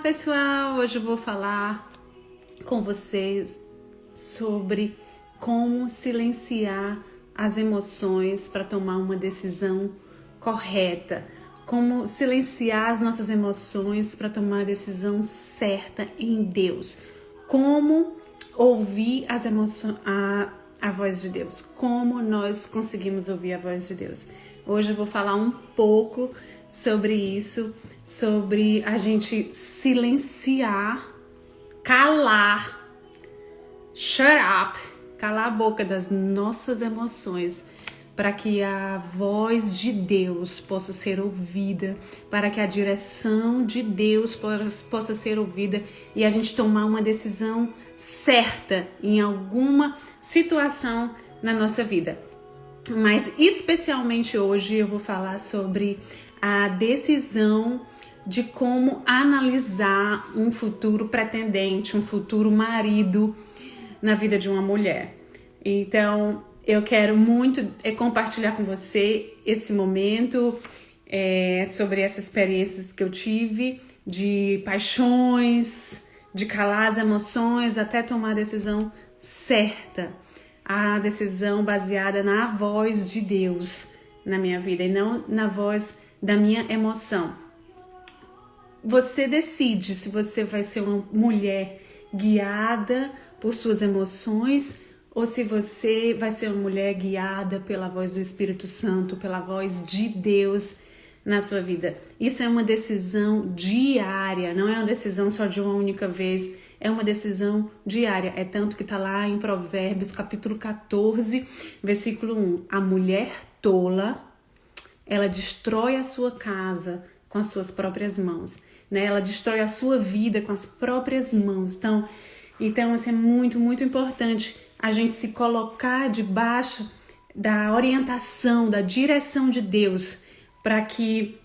pessoal, hoje eu vou falar com vocês sobre como silenciar as emoções para tomar uma decisão correta, como silenciar as nossas emoções para tomar a decisão certa em Deus, como ouvir as emoções, a voz de Deus, como nós conseguimos ouvir a voz de Deus. Hoje eu vou falar um pouco sobre isso, sobre a gente silenciar, calar, shut up, calar a boca das nossas emoções, para que a voz de Deus possa ser ouvida, para que a direção de Deus possa ser ouvida e a gente tomar uma decisão certa em alguma situação na nossa vida. Mas especialmente hoje eu vou falar sobre a decisão de como analisar um futuro pretendente, um futuro marido na vida de uma mulher. Então, eu quero muito compartilhar com você esse momento sobre essas experiências que eu tive de paixões, de calar as emoções até tomar a decisão certa, a decisão baseada na voz de Deus na minha vida e não na voz da minha emoção. Você decide se você vai ser uma mulher guiada por suas emoções ou se você vai ser uma mulher guiada pela voz do Espírito Santo, pela voz de Deus na sua vida. Isso é uma decisão diária, não é uma decisão só de uma única vez, é uma decisão diária. É tanto que está lá em Provérbios, capítulo 14, versículo 1. A mulher tola, ela destrói a sua casa com as suas próprias mãos, né? Ela destrói a sua vida com as próprias mãos. Então assim, é muito, muito importante a gente se colocar debaixo da orientação, da direção de Deus, para que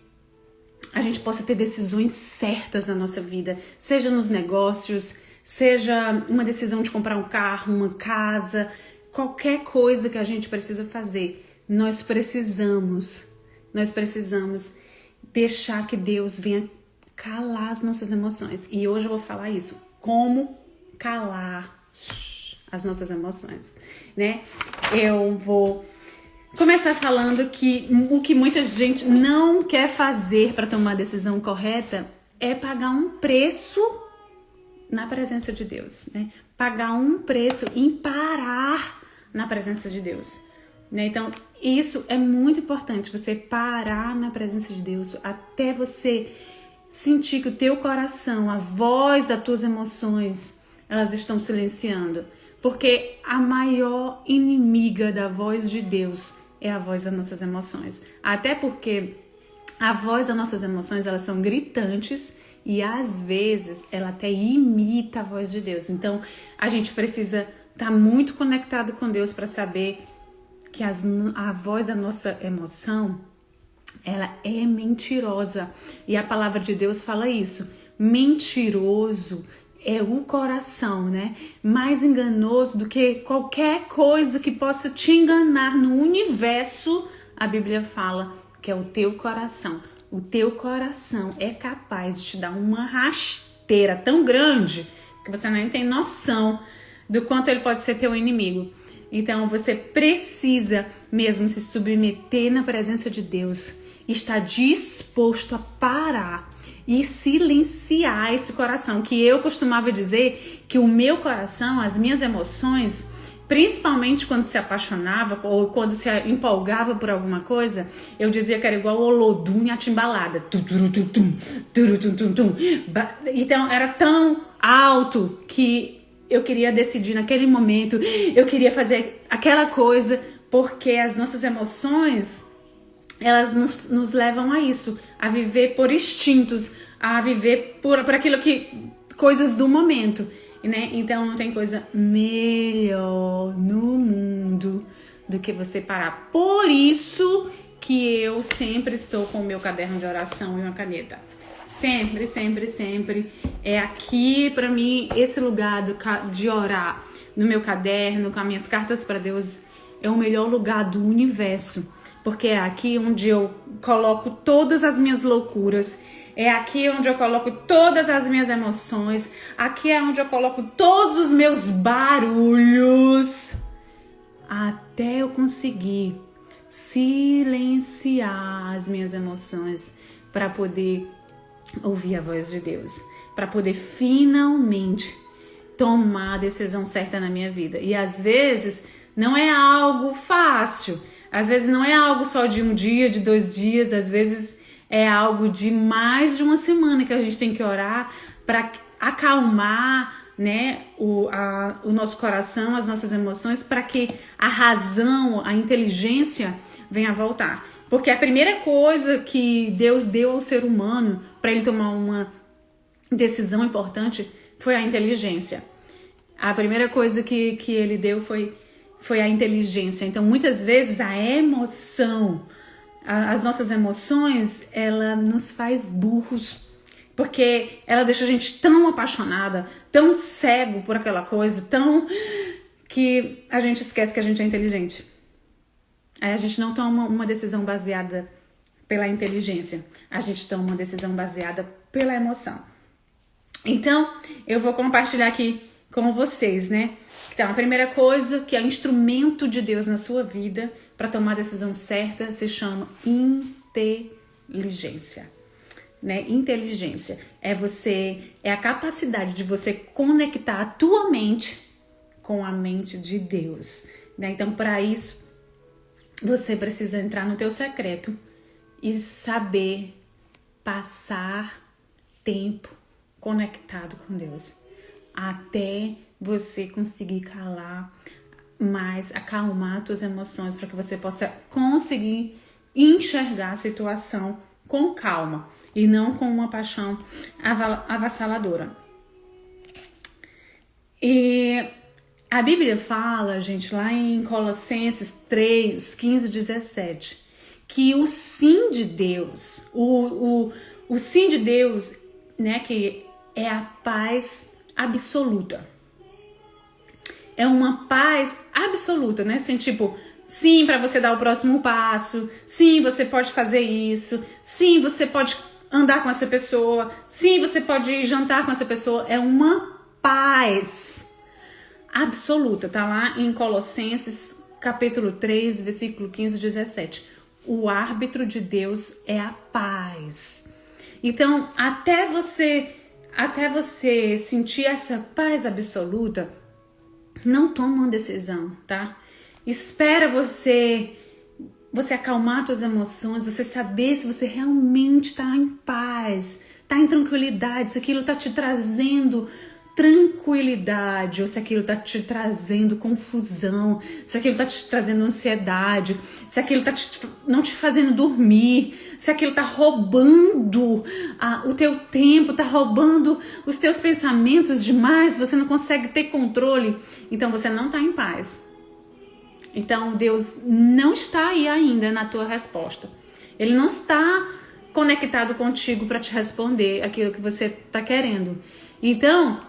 a gente possa ter decisões certas na nossa vida, seja nos negócios, seja uma decisão de comprar um carro, uma casa, qualquer coisa que a gente precisa fazer, nós precisamos deixar que Deus venha calar as nossas emoções. E hoje eu vou falar isso, como calar as nossas emoções, né? Eu vou começar falando que o que muita gente não quer fazer para tomar a decisão correta é pagar um preço na presença de Deus, né? Pagar um preço em parar na presença de Deus, né? Então, isso é muito importante, você parar na presença de Deus até você sentir que o teu coração, a voz das tuas emoções, elas estão silenciando. Porque a maior inimiga da voz de Deus é a voz das nossas emoções. Até porque a voz das nossas emoções, elas são gritantes e às vezes ela até imita a voz de Deus. Então a gente precisa estar muito conectado com Deus para saber que a voz da nossa emoção, ela é mentirosa. E a palavra de Deus fala isso. Mentiroso é o coração, né? Mais enganoso do que qualquer coisa que possa te enganar no universo, a Bíblia fala que é o teu coração. O teu coração é capaz de te dar uma rasteira tão grande que você nem tem noção do quanto ele pode ser teu inimigo. Então você precisa mesmo se submeter na presença de Deus, estar disposto a parar e silenciar esse coração, que eu costumava dizer que o meu coração, as minhas emoções, principalmente quando se apaixonava ou quando se empolgava por alguma coisa, eu dizia que era igual o Olodum e a timbalada. Então era tão alto que eu queria decidir naquele momento, eu queria fazer aquela coisa, porque as nossas emoções, elas nos levam a isso, a viver por instintos, a viver por aquilo que, coisas do momento, né? Então não tem coisa melhor no mundo do que você parar. Por isso que eu sempre estou com o meu caderno de oração e uma caneta. Sempre, sempre, sempre. É aqui pra mim, esse lugar de orar no meu caderno, com as minhas cartas para Deus, é o melhor lugar do universo. Porque é aqui onde eu coloco todas as minhas loucuras, É aqui onde eu coloco todas as minhas emoções. Aqui é onde eu coloco todos os meus barulhos. Até eu conseguir silenciar as minhas emoções para poder ouvir a voz de Deus, para poder finalmente tomar a decisão certa na minha vida. E às vezes não é algo fácil, às vezes não é algo só de um dia, de 2 dias, às vezes é algo de mais de uma semana que a gente tem que orar para acalmar, né, o nosso coração, as nossas emoções, para que a razão, a inteligência venha a voltar. Porque a primeira coisa que Deus deu ao ser humano para ele tomar uma decisão importante foi a inteligência. A primeira coisa que ele deu foi a inteligência. Então, muitas vezes, a emoção, as nossas emoções, ela nos faz burros. Porque ela deixa a gente tão apaixonada, tão cego por aquela coisa, que a gente esquece que a gente é inteligente. Aí a gente não toma uma decisão baseada pela inteligência. A gente toma uma decisão baseada pela emoção. Então, eu vou compartilhar aqui com vocês, né? Então, a primeira coisa que é instrumento de Deus na sua vida para tomar a decisão certa se chama inteligência. Né? Inteligência é a capacidade de você conectar a tua mente com a mente de Deus, né? Então, para isso, você precisa entrar no teu secreto e saber passar tempo conectado com Deus, até você conseguir acalmar as tuas emoções, para que você possa conseguir enxergar a situação com calma e não com uma paixão avassaladora. E a Bíblia fala, gente, lá em Colossenses 3, 15, 17, que o sim de Deus, o sim de Deus, né, que é a paz absoluta. É uma paz absoluta, né? Assim, tipo, sim, para você dar o próximo passo, sim, você pode fazer isso, sim, você pode andar com essa pessoa, sim, você pode jantar com essa pessoa. É uma paz absoluta, tá lá em Colossenses capítulo 3, versículo 15 e 17. O árbitro de Deus é a paz. Então, até você sentir essa paz absoluta, não toma uma decisão, tá? Espera você acalmar suas emoções, você saber se você realmente está em paz, está em tranquilidade, se aquilo está te trazendo tranquilidade ou se aquilo está te trazendo confusão, se aquilo está te trazendo ansiedade, se aquilo está não te fazendo dormir, se aquilo está roubando o teu tempo, está roubando os teus pensamentos demais, você não consegue ter controle, então você não está em paz. Então Deus não está aí ainda na tua resposta. Ele não está conectado contigo para te responder aquilo que você está querendo. Então,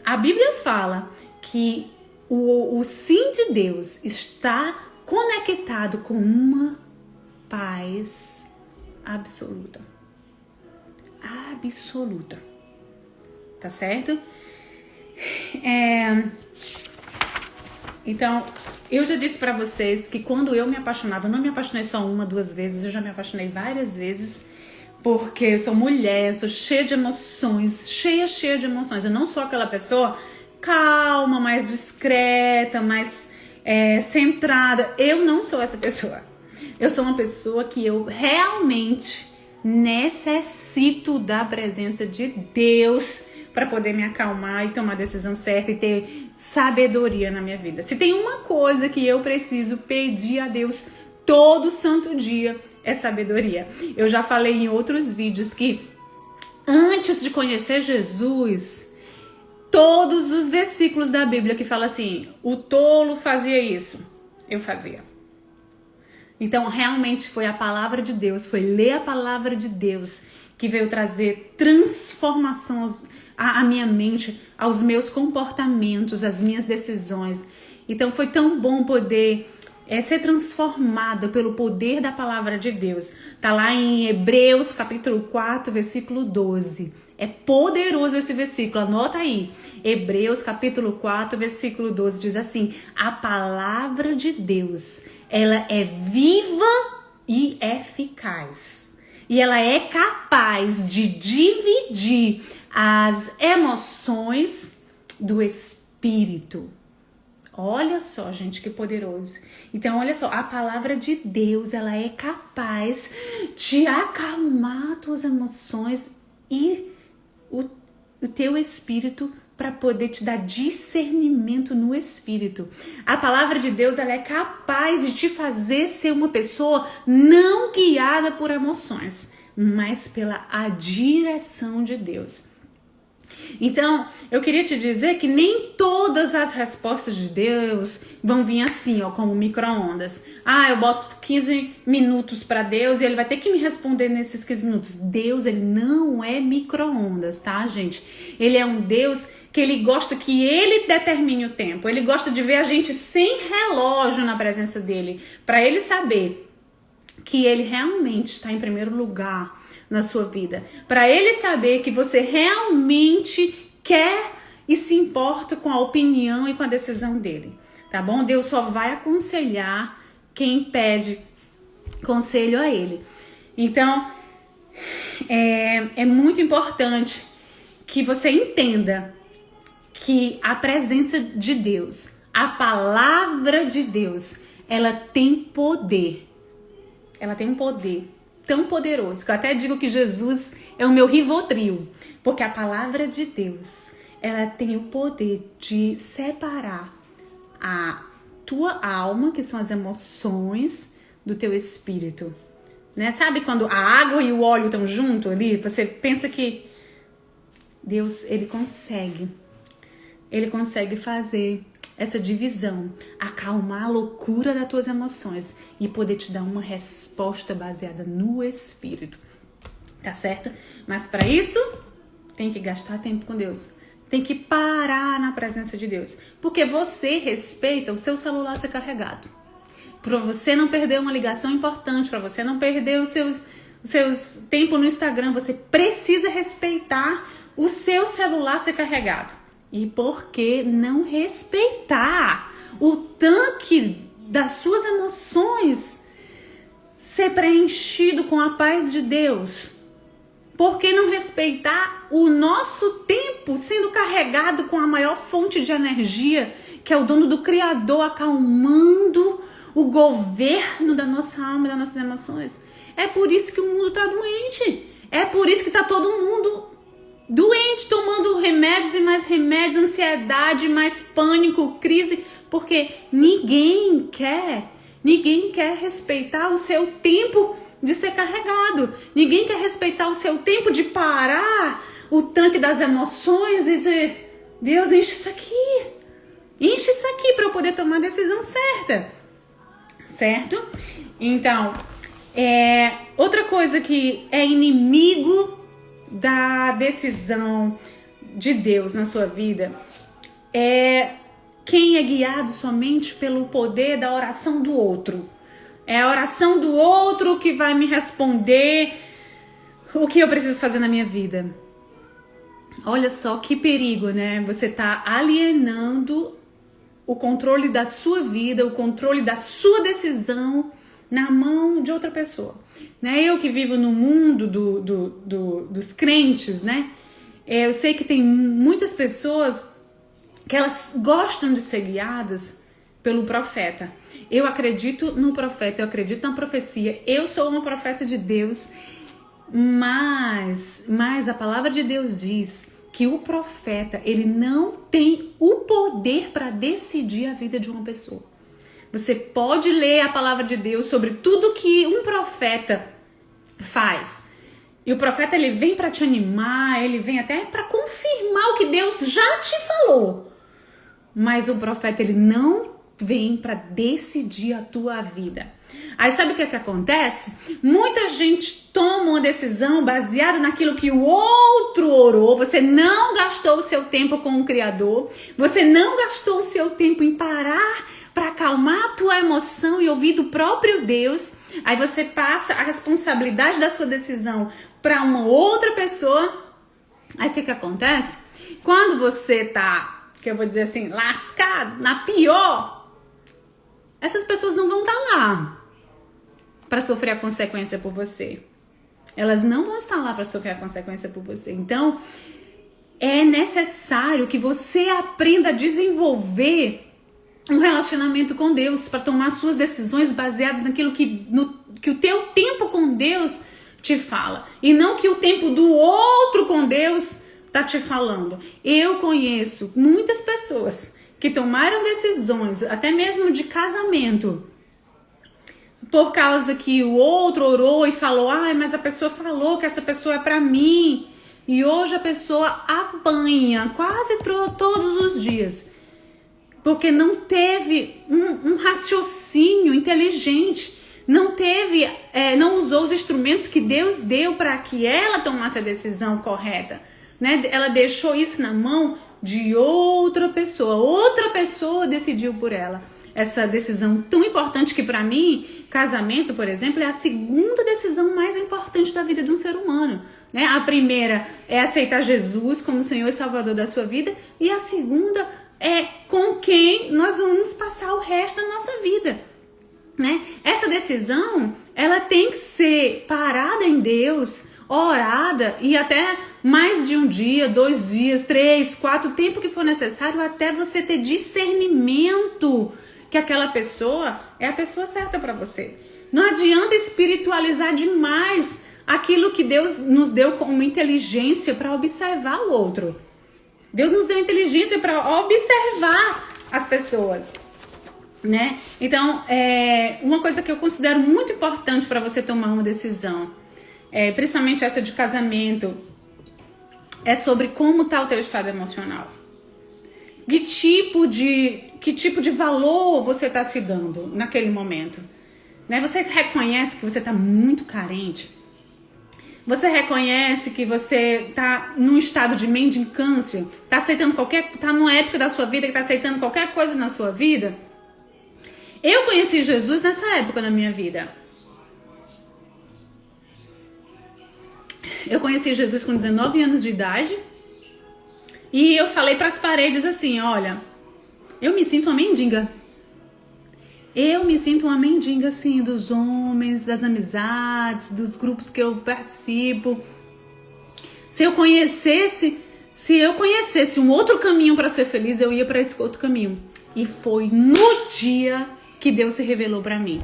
a Bíblia fala que o sim de Deus está conectado com uma paz absoluta. Absoluta. Tá certo? Então, eu já disse pra vocês que quando eu me apaixonava, eu não me apaixonei só 1, 2 vezes, eu já me apaixonei várias vezes, porque eu sou mulher, eu sou cheia de emoções, cheia de emoções. Eu não sou aquela pessoa calma, mais discreta, mais centrada. Eu não sou essa pessoa. Eu sou uma pessoa que eu realmente necessito da presença de Deus para poder me acalmar e tomar a decisão certa e ter sabedoria na minha vida. Se tem uma coisa que eu preciso pedir a Deus todo santo dia, é sabedoria. Eu já falei em outros vídeos que antes de conhecer Jesus, todos os versículos da Bíblia que falam assim, o tolo fazia isso, eu fazia. Então realmente foi a palavra de Deus, foi ler a palavra de Deus que veio trazer transformação à minha mente, aos meus comportamentos, às minhas decisões. Então foi tão bom poder é ser transformada pelo poder da palavra de Deus. Tá lá em Hebreus capítulo 4, versículo 12. É poderoso esse versículo, anota aí. Hebreus capítulo 4, versículo 12 diz assim: a palavra de Deus, ela é viva e eficaz. E ela é capaz de dividir as emoções do Espírito. Olha só, gente, que poderoso. Então, olha só, a palavra de Deus, ela é capaz de acalmar tuas emoções e o teu espírito para poder te dar discernimento no espírito. A palavra de Deus, ela é capaz de te fazer ser uma pessoa não guiada por emoções, mas pela a direção de Deus. Então, eu queria te dizer que nem todas as respostas de Deus vão vir assim, ó, como micro-ondas. Ah, eu boto 15 minutos para Deus e ele vai ter que me responder nesses 15 minutos. Deus, ele não é micro-ondas, tá, gente? Ele é um Deus que ele gosta que ele determine o tempo. Ele gosta de ver a gente sem relógio na presença dele, para ele saber que ele realmente está em primeiro lugar na sua vida, para ele saber que você realmente quer e se importa com a opinião e com a decisão dele, tá bom? Deus só vai aconselhar quem pede conselho a ele. Então, é muito importante que você entenda que a presença de Deus, a palavra de Deus, ela tem poder. Ela tem um poder tão poderoso que eu até digo que Jesus é o meu Rivotril, porque a palavra de Deus, ela tem o poder de separar a tua alma, que são as emoções, do teu espírito, né? Sabe quando a água e o óleo estão juntos ali? Você pensa que Deus, ele consegue fazer essa divisão, acalmar a loucura das tuas emoções e poder te dar uma resposta baseada no Espírito, tá certo? Mas para isso, tem que gastar tempo com Deus, tem que parar na presença de Deus, porque você respeita o seu celular ser carregado, para você não perder uma ligação importante, para você não perder os seus tempo no Instagram, você precisa respeitar o seu celular ser carregado. E por que não respeitar o tanque das suas emoções ser preenchido com a paz de Deus? Por que não respeitar o nosso tempo sendo carregado com a maior fonte de energia, que é o dono do Criador, acalmando o governo da nossa alma e das nossas emoções? É por isso que o mundo está doente. É por isso que está todo mundo doente, tomando remédios e mais remédios, ansiedade, mais pânico, crise, porque ninguém quer respeitar o seu tempo de ser carregado, ninguém quer respeitar o seu tempo de parar o tanque das emoções e dizer: Deus, enche isso aqui para eu poder tomar a decisão certo? Então, outra coisa que é inimigo da decisão de Deus na sua vida é quem é guiado somente pelo poder da oração do outro. É a oração do outro que vai me responder o que eu preciso fazer na minha vida. Olha só que perigo, né? Você tá alienando o controle da sua vida, o controle da sua decisão na mão de outra pessoa. Né? Eu que vivo no mundo dos crentes, né? Eu sei que tem muitas pessoas que elas gostam de ser guiadas pelo profeta. Eu acredito no profeta, eu acredito na profecia, eu sou uma profeta de Deus, mas a palavra de Deus diz que o profeta, ele não tem o poder para decidir a vida de uma pessoa. Você pode ler a palavra de Deus sobre tudo que um profeta faz. E o profeta, ele vem para te animar, ele vem até para confirmar o que Deus já te falou. Mas o profeta, ele não vem para decidir a tua vida. Aí sabe o que acontece? Muita gente toma uma decisão baseada naquilo que o outro orou. Você não gastou o seu tempo com o Criador. Você não gastou o seu tempo em parar para acalmar a tua emoção e ouvir do próprio Deus. Aí você passa a responsabilidade da sua decisão para uma outra pessoa. Aí o que acontece? Quando você tá, que eu vou dizer assim, lascado, na pior, essas pessoas não vão estar lá para sofrer a consequência por você. Elas não vão estar lá para sofrer a consequência por você. Então, é necessário que você aprenda a desenvolver um relacionamento com Deus para tomar suas decisões baseadas naquilo que o teu tempo com Deus te fala. E não que o tempo do outro com Deus tá te falando. Eu conheço muitas pessoas que tomaram decisões, até mesmo de casamento, por causa que o outro orou e falou, mas a pessoa falou que essa pessoa é pra mim. E hoje a pessoa apanha quase todos os dias. Porque não teve um raciocínio inteligente. Não usou os instrumentos que Deus deu para que ela tomasse a decisão correta. Né? Ela deixou isso na mão de outra pessoa. Outra pessoa decidiu por ela essa decisão tão importante que para mim, casamento, por exemplo, é a segunda decisão mais importante da vida de um ser humano. Né? A primeira é aceitar Jesus como Senhor e Salvador da sua vida, e a segunda é com quem nós vamos passar o resto da nossa vida. Né? Essa decisão, ela tem que ser parada em Deus, orada, e até mais de um dia, 2 dias, 3, 4, o tempo que for necessário, até você ter discernimento que aquela pessoa é a pessoa certa para você. Não adianta espiritualizar demais aquilo que Deus nos deu como inteligência para observar o outro. Deus nos deu inteligência para observar as pessoas, né? Então, uma coisa que eu considero muito importante para você tomar uma decisão, principalmente essa de casamento, é sobre como está o teu estado emocional. Que tipo de valor você está se dando naquele momento? Né? Você reconhece que você está muito carente? Você reconhece que você está num estado de mendicância? Está numa época da sua vida que está aceitando qualquer coisa na sua vida? Eu conheci Jesus nessa época da minha vida. Eu conheci Jesus com 19 anos de idade. E eu falei para as paredes assim, olha, eu me sinto uma mendiga. Eu me sinto uma mendiga, assim, dos homens, das amizades, dos grupos que eu participo. Se eu conhecesse um outro caminho para ser feliz, eu ia para esse outro caminho. E foi no dia que Deus se revelou para mim.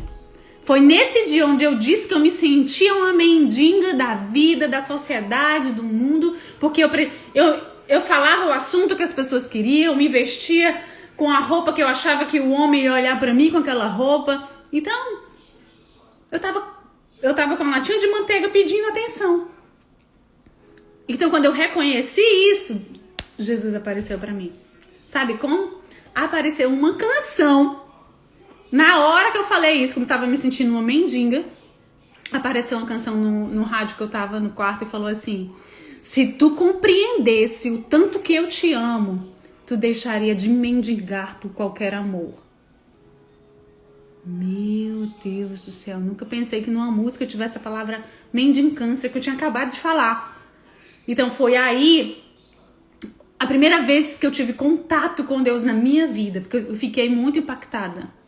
Foi nesse dia onde eu disse que eu me sentia uma mendiga da vida, da sociedade, do mundo, porque eu falava o assunto que as pessoas queriam, eu me vestia com a roupa que eu achava que o homem ia olhar pra mim com aquela roupa. Então, eu tava com uma latinha de manteiga pedindo atenção. Então, quando eu reconheci isso, Jesus apareceu pra mim. Sabe como? Apareceu uma canção. Na hora que eu falei isso, como eu tava me sentindo uma mendiga, apareceu uma canção no rádio que eu tava no quarto e falou assim: se tu compreendesse o tanto que eu te amo, tu deixaria de mendigar por qualquer amor. Meu Deus do céu, nunca pensei que numa música tivesse a palavra mendicância que eu tinha acabado de falar. Então foi aí a primeira vez que eu tive contato com Deus na minha vida, porque eu fiquei muito impactada.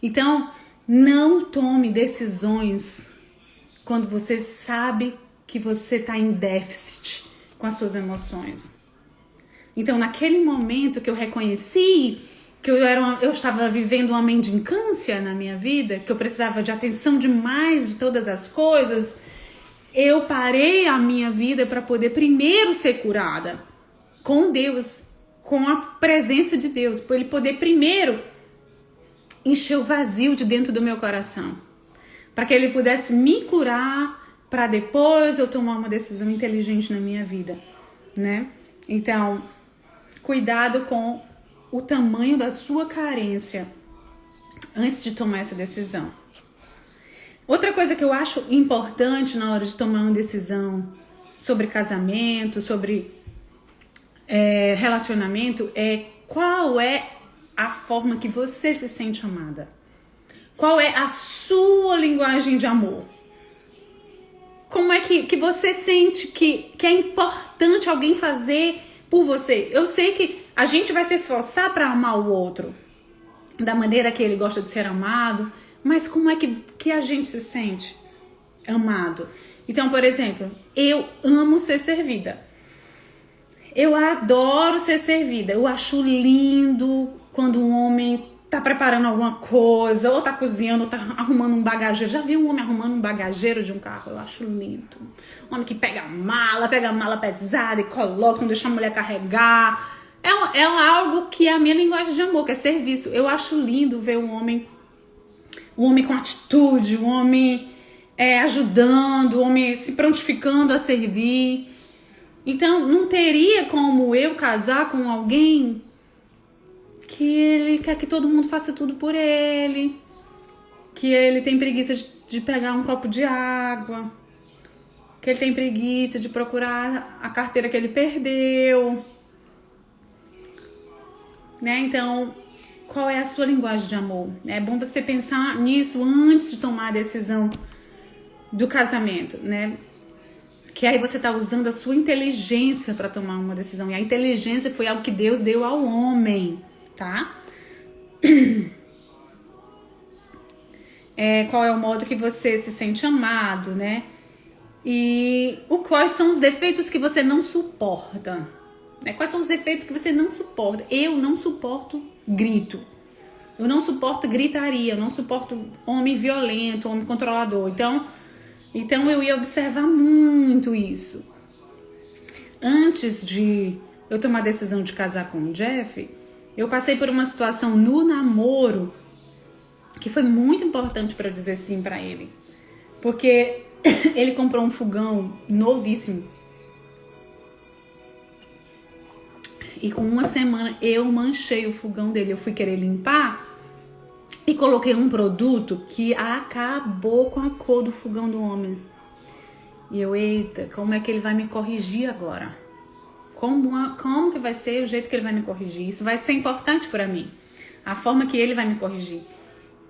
Então, não tome decisões quando você sabe que você está em déficit com as suas emoções. Então, naquele momento que eu reconheci que eu estava vivendo uma mendicância na minha vida, que eu precisava de atenção demais de todas as coisas, eu parei a minha vida para poder primeiro ser curada com Deus, com a presença de Deus, para Ele poder primeiro encher o vazio de dentro do meu coração, para que Ele pudesse me curar, para depois eu tomar uma decisão inteligente na minha vida, né? Então, cuidado com o tamanho da sua carência antes de tomar essa decisão. Outra coisa que eu acho importante na hora de tomar uma decisão sobre casamento, sobre relacionamento, é qual é a forma que você se sente amada. Qual é a sua linguagem de amor? Como é que você sente que é importante alguém fazer por você? Eu sei que a gente vai se esforçar para amar o outro da maneira que ele gosta de ser amado, mas como é que a gente se sente amado? Então, por exemplo, eu amo ser servida. Eu adoro ser servida. Eu acho lindo quando um homem tá preparando alguma coisa, ou tá cozinhando, ou tá arrumando um bagageiro. Já vi um homem arrumando um bagageiro de um carro? Eu acho lindo. Um homem que pega a mala pesada e coloca, não deixa a mulher carregar. É algo que é a minha linguagem de amor, que é serviço. Eu acho lindo ver um homem com atitude, um homem ajudando, um homem se prontificando a servir. Então, não teria como eu casar com alguém que ele quer que todo mundo faça tudo por ele, que ele tem preguiça de pegar um copo de água, que ele tem preguiça de procurar a carteira que ele perdeu, né? Então, qual é a sua linguagem de amor? É bom você pensar nisso antes de tomar a decisão do casamento, né? Que aí você tá usando a sua inteligência para tomar uma decisão. E a inteligência foi algo que Deus deu ao homem, tá? Qual é o modo que você se sente amado, né? E quais são os defeitos que você não suporta? Né? Quais são os defeitos que você não suporta? Eu não suporto grito. Eu não suporto gritaria. Eu não suporto homem violento, homem controlador. Então eu ia observar muito isso. Antes de eu tomar a decisão de casar com o Jeff, eu passei por uma situação no namoro que foi muito importante para eu dizer sim para ele. Porque ele comprou um fogão novíssimo. E com uma semana eu manchei o fogão dele. Eu fui querer limpar e coloquei um produto que acabou com a cor do fogão do homem. E eu, eita, como é que ele vai me corrigir agora? Como que vai ser o jeito que ele vai me corrigir? Isso vai ser importante para mim. A forma que ele vai me corrigir.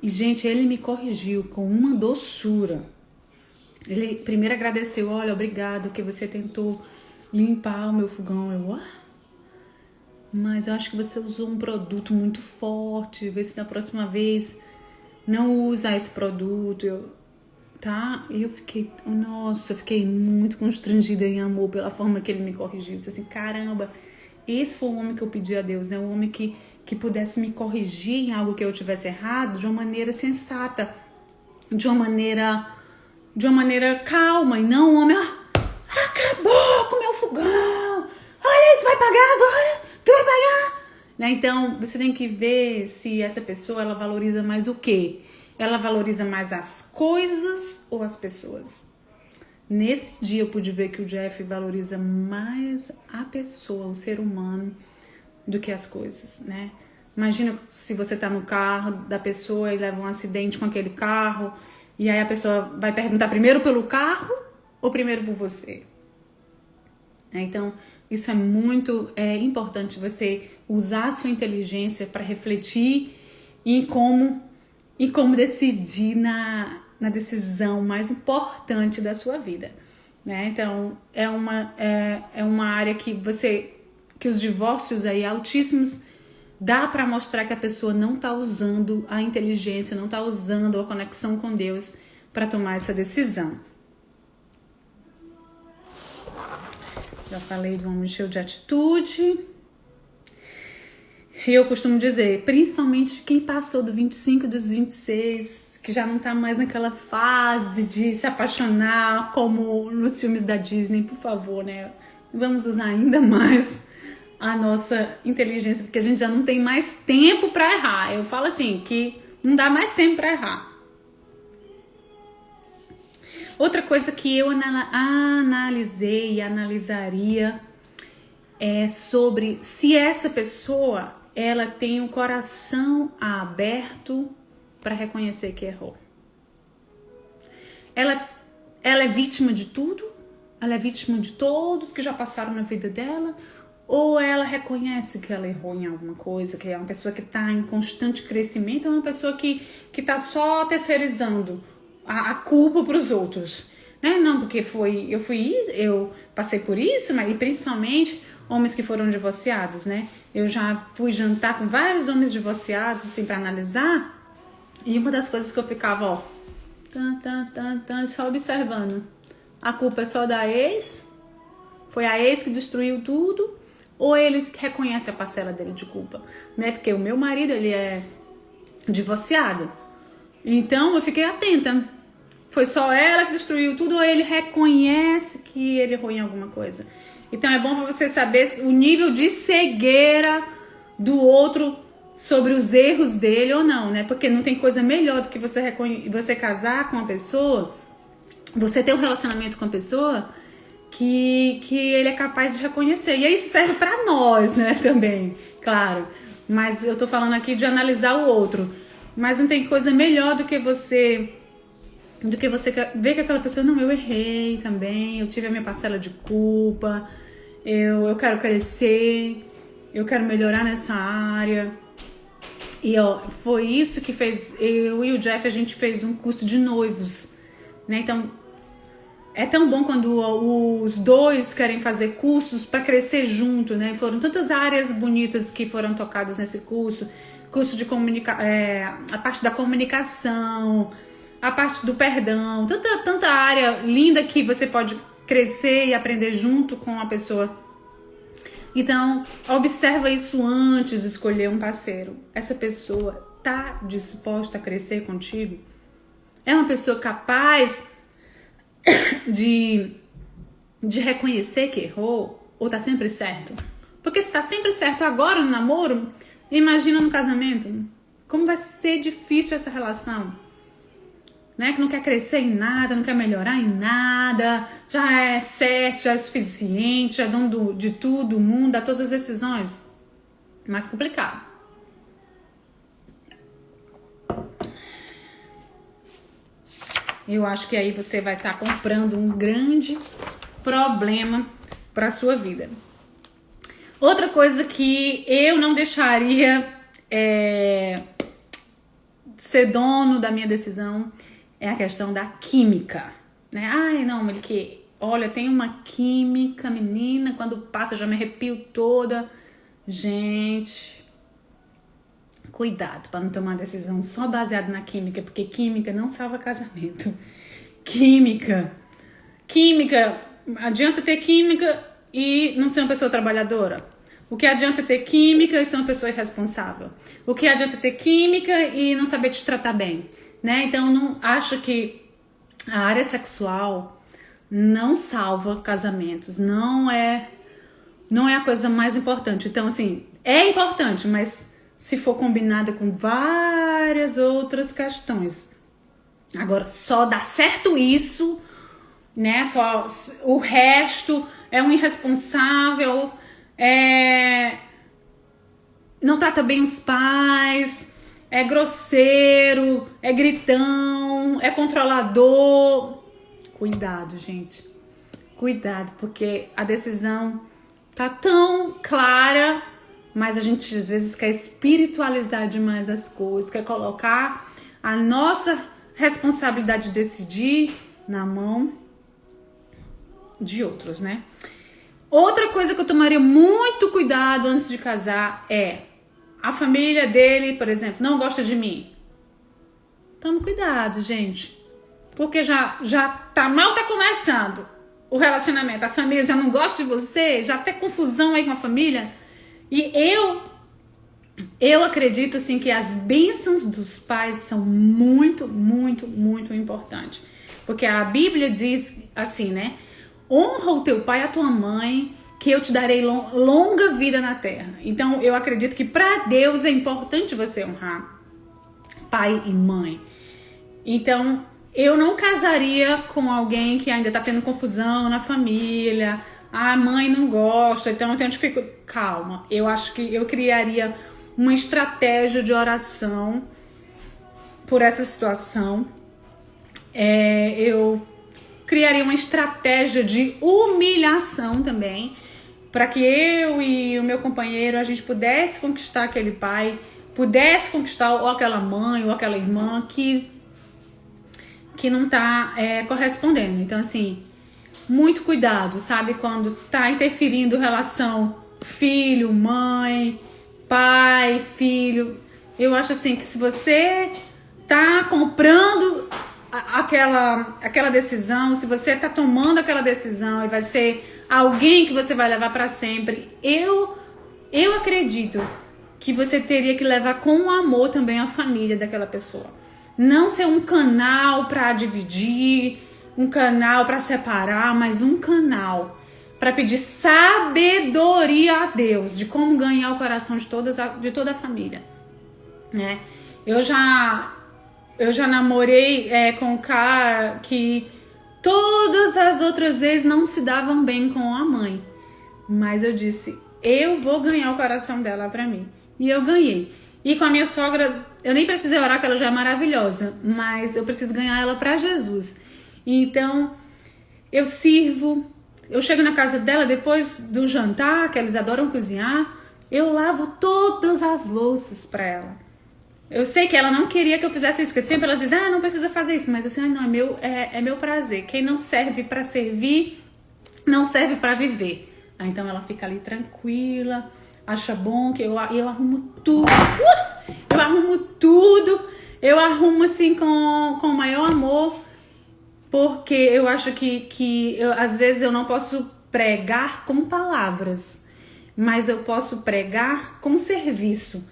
E, gente, ele me corrigiu com uma doçura. Ele primeiro agradeceu, olha, obrigado que você tentou limpar o meu fogão. Mas eu acho que você usou um produto muito forte. Vê se da próxima vez não usa esse produto. Tá? E eu fiquei muito constrangida em amor pela forma que ele me corrigiu. Eu disse assim, caramba, esse foi o homem que eu pedi a Deus, né? Um homem que pudesse me corrigir em algo que eu tivesse errado de uma maneira sensata, de uma maneira calma, e não um homem, acabou com o meu fogão, olha aí, tu vai pagar agora? Tu vai pagar? Né? Então, você tem que ver se essa pessoa, ela valoriza mais o quê? Ela valoriza mais as coisas ou as pessoas? Nesse dia eu pude ver que o Jeff valoriza mais a pessoa, o ser humano, do que as coisas, né? Imagina se você tá no carro da pessoa e leva um acidente com aquele carro, e aí a pessoa vai perguntar primeiro pelo carro ou primeiro por você? Então, isso é muito importante, você usar a sua inteligência para refletir em como decidir na decisão mais importante da sua vida, né? Então, é uma área que os divórcios aí altíssimos dá para mostrar que a pessoa não está usando a inteligência, não está usando a conexão com Deus para tomar essa decisão. Já falei de um homem cheio de atitude. E eu costumo dizer, principalmente quem passou do 25 dos 26, que já não tá mais naquela fase de se apaixonar como nos filmes da Disney, por favor, né? Vamos usar ainda mais a nossa inteligência, porque a gente já não tem mais tempo para errar. Eu falo assim, que não dá mais tempo para errar. Outra coisa que eu analisei e analisaria é sobre se essa pessoa ela tem o coração aberto para reconhecer que errou? Ela é vítima de tudo? Ela é vítima de todos que já passaram na vida dela? Ou ela reconhece que ela errou em alguma coisa, que é uma pessoa que está em constante crescimento, ou uma pessoa que está só terceirizando a culpa para os outros? Né? Não, porque eu passei por isso, mas e principalmente homens que foram divorciados, né? Eu já fui jantar com vários homens divorciados, assim, para analisar, e uma das coisas que eu ficava, ó, só observando. A culpa é só da ex? Foi a ex que destruiu tudo? Ou ele reconhece a parcela dele de culpa? Né? Porque o meu marido, ele é divorciado. Então, eu fiquei atenta. Foi só ela que destruiu tudo ou ele reconhece que ele errou em alguma coisa? Então, é bom você saber o nível de cegueira do outro sobre os erros dele ou não, né? Porque não tem coisa melhor do que você casar com uma pessoa, você ter um relacionamento com a pessoa que ele é capaz de reconhecer. E isso serve pra nós, né, também, claro. Mas eu tô falando aqui de analisar o outro. Mas não tem coisa melhor do que você ver que aquela pessoa, não, eu errei também, eu tive a minha parcela de culpa, eu quero crescer, eu quero melhorar nessa área. E ó, foi isso que fez, eu e o Jeff, a gente fez um curso de noivos, né? Então, é tão bom quando os dois querem fazer cursos para crescer junto, né? Foram tantas áreas bonitas que foram tocadas nesse curso de a parte da comunicação, a parte do perdão, tanta área linda que você pode crescer e aprender junto com a pessoa. Então, observa isso antes de escolher um parceiro. Essa pessoa tá disposta a crescer contigo? É uma pessoa capaz de reconhecer que errou? Ou tá sempre certo? Porque se tá sempre certo agora no namoro, imagina no casamento. Como vai ser difícil essa relação? Né? Que não quer crescer em nada, não quer melhorar em nada, já é certo, já é suficiente, já é dono de tudo, do mundo, dá todas as decisões. Mais complicado. Eu acho que aí você vai estar comprando um grande problema para a sua vida. Outra coisa que eu não deixaria ser dono da minha decisão é a questão da química, né? Ai, não, olha, tem uma química, menina, quando passa eu já me arrepio toda. Gente, cuidado para não tomar uma decisão só baseada na química, porque química não salva casamento. Química, adianta ter química e não ser uma pessoa trabalhadora? O que adianta ter química e ser uma pessoa irresponsável? O que adianta ter química e não saber te tratar bem? Né? Então, não acho que a área sexual não salva casamentos, não é a coisa mais importante. Então, assim, é importante, mas se for combinada com várias outras questões. Agora, só dá certo isso, né? Só o resto é um irresponsável, não trata bem os pais, é grosseiro, é gritão, é controlador. Cuidado, gente. Cuidado, porque a decisão tá tão clara, mas a gente às vezes quer espiritualizar demais as coisas, quer colocar a nossa responsabilidade de decidir na mão de outros, né? Outra coisa que eu tomaria muito cuidado antes de casar é a família dele, por exemplo, não gosta de mim. Tome cuidado, gente. Porque mal tá começando o relacionamento. A família já não gosta de você, já tem confusão aí com a família. E eu acredito, assim, que as bênçãos dos pais são muito, muito, muito importantes. Porque a Bíblia diz assim, né? Honra o teu pai e a tua mãe, que eu te darei longa vida na terra. Então, eu acredito que para Deus é importante você honrar pai e mãe. Então, eu não casaria com alguém que ainda tá tendo confusão na família, a mãe não gosta, então a gente fica... Calma, eu acho que eu criaria uma estratégia de oração por essa situação. Eu criaria uma estratégia de humilhação também, para que eu e o meu companheiro, a gente pudesse conquistar aquele pai, pudesse conquistar ou aquela mãe ou aquela irmã que não tá correspondendo. Então, assim, muito cuidado, sabe? Quando tá interferindo relação filho, mãe, pai, filho. Eu acho assim que se você tá comprando aquela decisão, se você tá tomando aquela decisão e vai ser alguém que você vai levar para sempre, eu acredito que você teria que levar com amor também a família daquela pessoa. Não ser um canal para dividir, um canal para separar, mas um canal para pedir sabedoria a Deus de como ganhar o coração de toda a família, né? Eu já namorei com um cara que todas as outras vezes não se davam bem com a mãe, mas eu disse, eu vou ganhar o coração dela pra mim, e eu ganhei. E com a minha sogra, eu nem precisei orar, que ela já é maravilhosa, mas eu preciso ganhar ela pra Jesus. Então, eu sirvo, eu chego na casa dela depois do jantar, que eles adoram cozinhar, eu lavo todas as louças pra ela. Eu sei que ela não queria que eu fizesse isso, porque sempre elas dizem, não precisa fazer isso, mas assim, não, é meu prazer. Quem não serve pra servir, não serve pra viver. Então ela fica ali tranquila, acha bom que eu arrumo tudo, eu arrumo assim com o maior amor, porque eu acho que às vezes eu não posso pregar com palavras, mas eu posso pregar com serviço,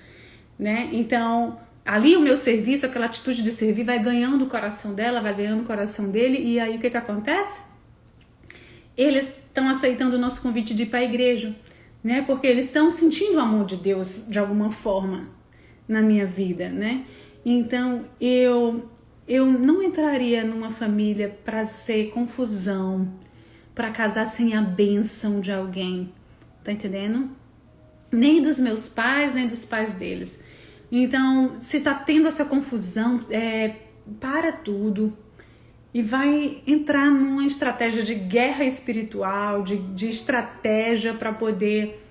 né? Então, ali o meu serviço, aquela atitude de servir, vai ganhando o coração dela, vai ganhando o coração dele, e aí o que acontece? Eles estão aceitando o nosso convite de ir para a igreja, né? Porque eles estão sentindo o amor de Deus de alguma forma na minha vida, né? Então, eu não entraria numa família para ser confusão, para casar sem a bênção de alguém, tá entendendo? Nem dos meus pais, nem dos pais deles. Então, se tá tendo essa confusão, para tudo e vai entrar numa estratégia de guerra espiritual, de estratégia para poder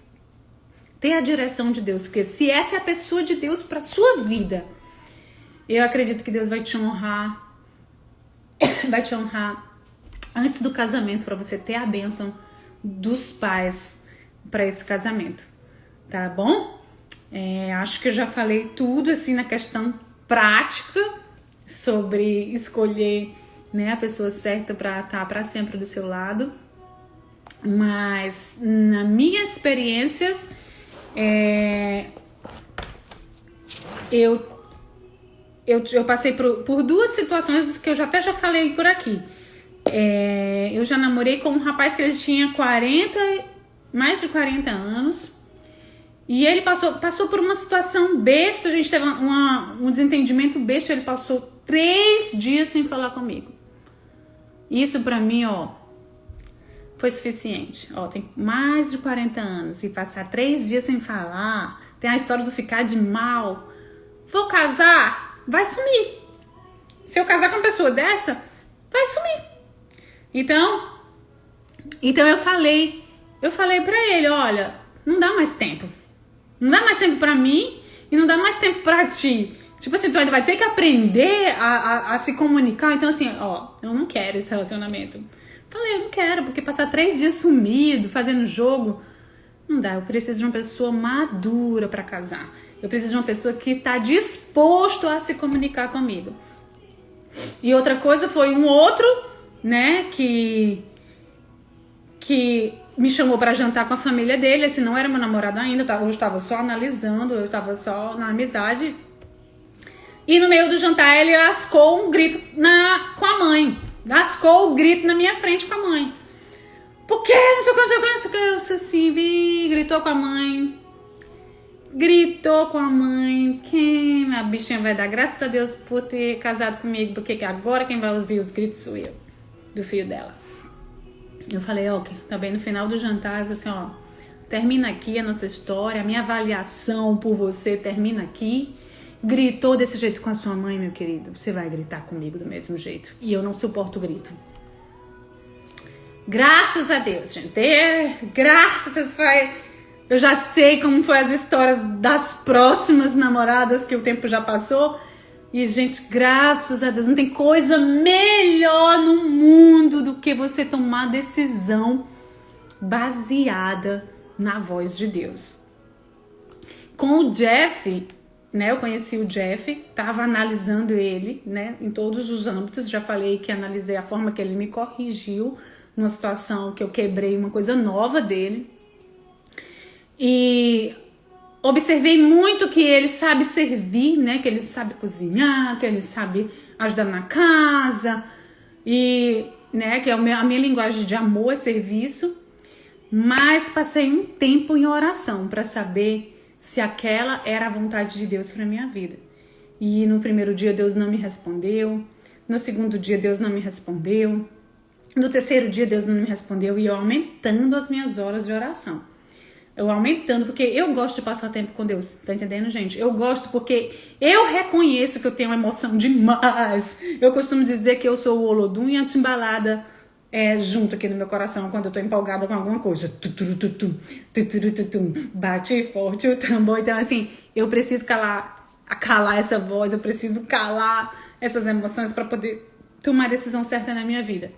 ter a direção de Deus. Porque se essa é a pessoa de Deus para sua vida, eu acredito que Deus vai te honrar, antes do casamento, para você ter a bênção dos pais para esse casamento, tá bom? Acho que eu já falei tudo assim na questão prática sobre escolher, né, a pessoa certa para estar para sempre do seu lado. Mas nas minhas experiências, eu passei por duas situações que eu até já falei por aqui. Eu já namorei com um rapaz que ele tinha mais de 40 anos. E ele passou por uma situação besta, a gente teve um desentendimento besta, ele passou 3 dias sem falar comigo. Isso pra mim, foi suficiente. Tem mais de 40 anos e passar 3 dias sem falar, tem a história do ficar de mal. Vou casar, vai sumir. Se eu casar com uma pessoa dessa, vai sumir. Então eu falei pra ele, olha, não dá mais tempo. Não dá mais tempo pra mim e não dá mais tempo pra ti. Tipo assim, tu ainda vai ter que aprender a se comunicar. Então assim, eu não quero esse relacionamento. Falei, eu não quero, porque passar 3 dias sumido, fazendo jogo, não dá. Eu preciso de uma pessoa madura pra casar. Eu preciso de uma pessoa que tá disposto a se comunicar comigo. E outra coisa foi um outro, né, que me chamou pra jantar com a família dele. Esse não era meu namorado ainda, eu estava só analisando, eu estava só na amizade. E no meio do jantar ele lascou um grito com a mãe. Lascou o grito na minha frente com a mãe. Por quê? Não sei o que. Eu assim, gritou com a mãe. Que a bichinha vai dar graças a Deus por ter casado comigo, porque agora quem vai ouvir os gritos sou eu, do filho dela. Eu falei, tá bem, no final do jantar, eu falei assim, termina aqui a nossa história, a minha avaliação por você termina aqui. gritou desse jeito com a sua mãe, meu querido, você vai gritar comigo do mesmo jeito. E eu não suporto o grito. Graças a Deus, gente. Graças a... Eu já sei como foi as histórias das próximas namoradas que o tempo já passou. E, gente, graças a Deus, não tem coisa melhor no mundo do que você tomar decisão baseada na voz de Deus. Com o Jeff, né, eu conheci o Jeff, estava analisando ele, né, em todos os âmbitos. Já falei que analisei a forma que ele me corrigiu numa situação que eu quebrei uma coisa nova dele. E observei muito que ele sabe servir, né, que ele sabe cozinhar, que ele sabe ajudar na casa, e, né, que a minha linguagem de amor é serviço. Mas passei um tempo em oração para saber se aquela era a vontade de Deus para minha vida. E no primeiro dia Deus não me respondeu, no segundo dia Deus não me respondeu, no terceiro dia Deus não me respondeu, e eu aumentando as minhas horas de oração. Eu aumentando, porque eu gosto de passar tempo com Deus, tá entendendo, gente? Eu gosto porque eu reconheço que eu tenho emoção demais. Eu costumo dizer que eu sou o Olodum e a timbalada junto aqui no meu coração quando eu tô empolgada com alguma coisa. Bate forte o tambor. Então, assim, eu preciso calar essa voz, eu preciso calar essas emoções para poder tomar a decisão certa na minha vida.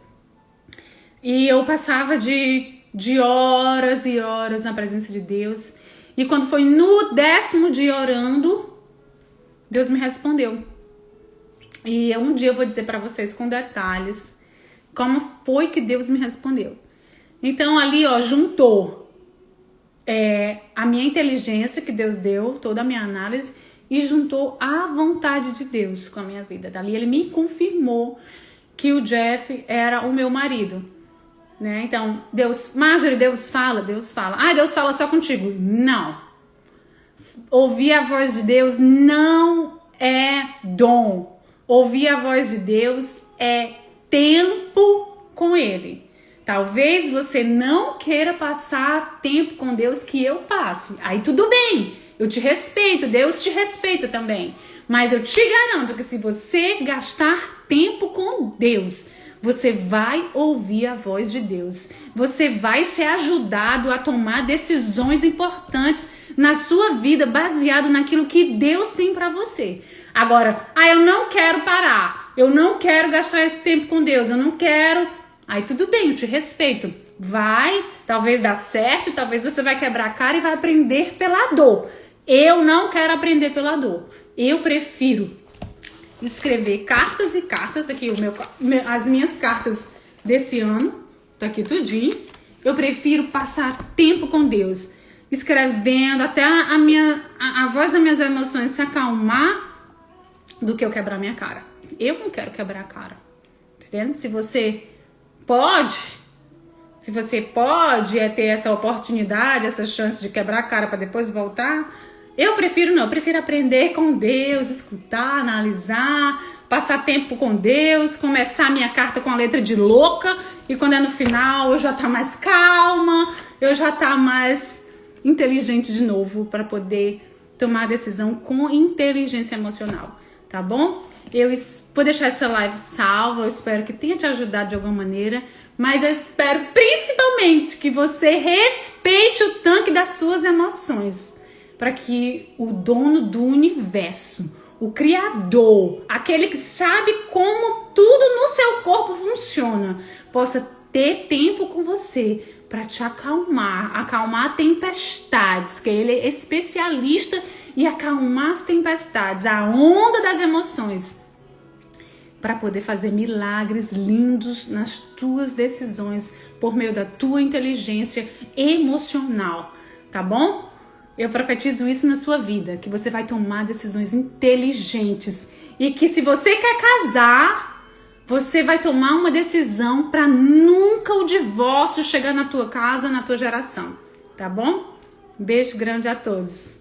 E eu passava de horas e horas na presença de Deus. E quando foi no 10º dia orando, Deus me respondeu. E um dia eu vou dizer para vocês com detalhes como foi que Deus me respondeu. Então ali, ó, juntou a minha inteligência que Deus deu, toda a minha análise, e juntou a vontade de Deus com a minha vida. Dali ele me confirmou que o Jeff era o meu marido. Né? Então, Marjorie, Deus fala. Ah, Deus fala só contigo. Não. Ouvir a voz de Deus não é dom. Ouvir a voz de Deus é tempo com Ele. Talvez você não queira passar tempo com Deus que eu passe. Aí tudo bem, eu te respeito, Deus te respeita também. Mas eu te garanto que se você gastar tempo com Deus, você vai ouvir a voz de Deus. Você vai ser ajudado a tomar decisões importantes na sua vida baseado naquilo que Deus tem para você. Agora, eu não quero parar. Eu não quero gastar esse tempo com Deus. Eu não quero. Aí tudo bem, eu te respeito. Vai, talvez dá certo, talvez você vai quebrar a cara e vai aprender pela dor. Eu não quero aprender pela dor. Eu prefiro escrever cartas e cartas, aqui as minhas cartas desse ano, tá aqui tudinho. Eu prefiro passar tempo com Deus, escrevendo até a voz das minhas emoções se acalmar, do que eu quebrar minha cara. Eu não quero quebrar a cara, entendeu? Se você pode ter essa oportunidade, essa chance de quebrar a cara para depois voltar, eu prefiro não. Eu prefiro aprender com Deus, escutar, analisar, passar tempo com Deus, começar a minha carta com a letra de louca, e quando é no final eu já tá mais calma, eu já tá mais inteligente de novo para poder tomar a decisão com inteligência emocional, tá bom? Eu vou deixar essa live salva, eu espero que tenha te ajudado de alguma maneira, mas eu espero principalmente que você respeite o tanque das suas emoções, para que o dono do universo, o Criador, aquele que sabe como tudo no seu corpo funciona, possa ter tempo com você para te acalmar tempestades, que ele é especialista em acalmar as tempestades, a onda das emoções, para poder fazer milagres lindos nas tuas decisões por meio da tua inteligência emocional, tá bom? Eu profetizo isso na sua vida, que você vai tomar decisões inteligentes e que se você quer casar, você vai tomar uma decisão para nunca o divórcio chegar na tua casa, na tua geração, tá bom? Beijo grande a todos.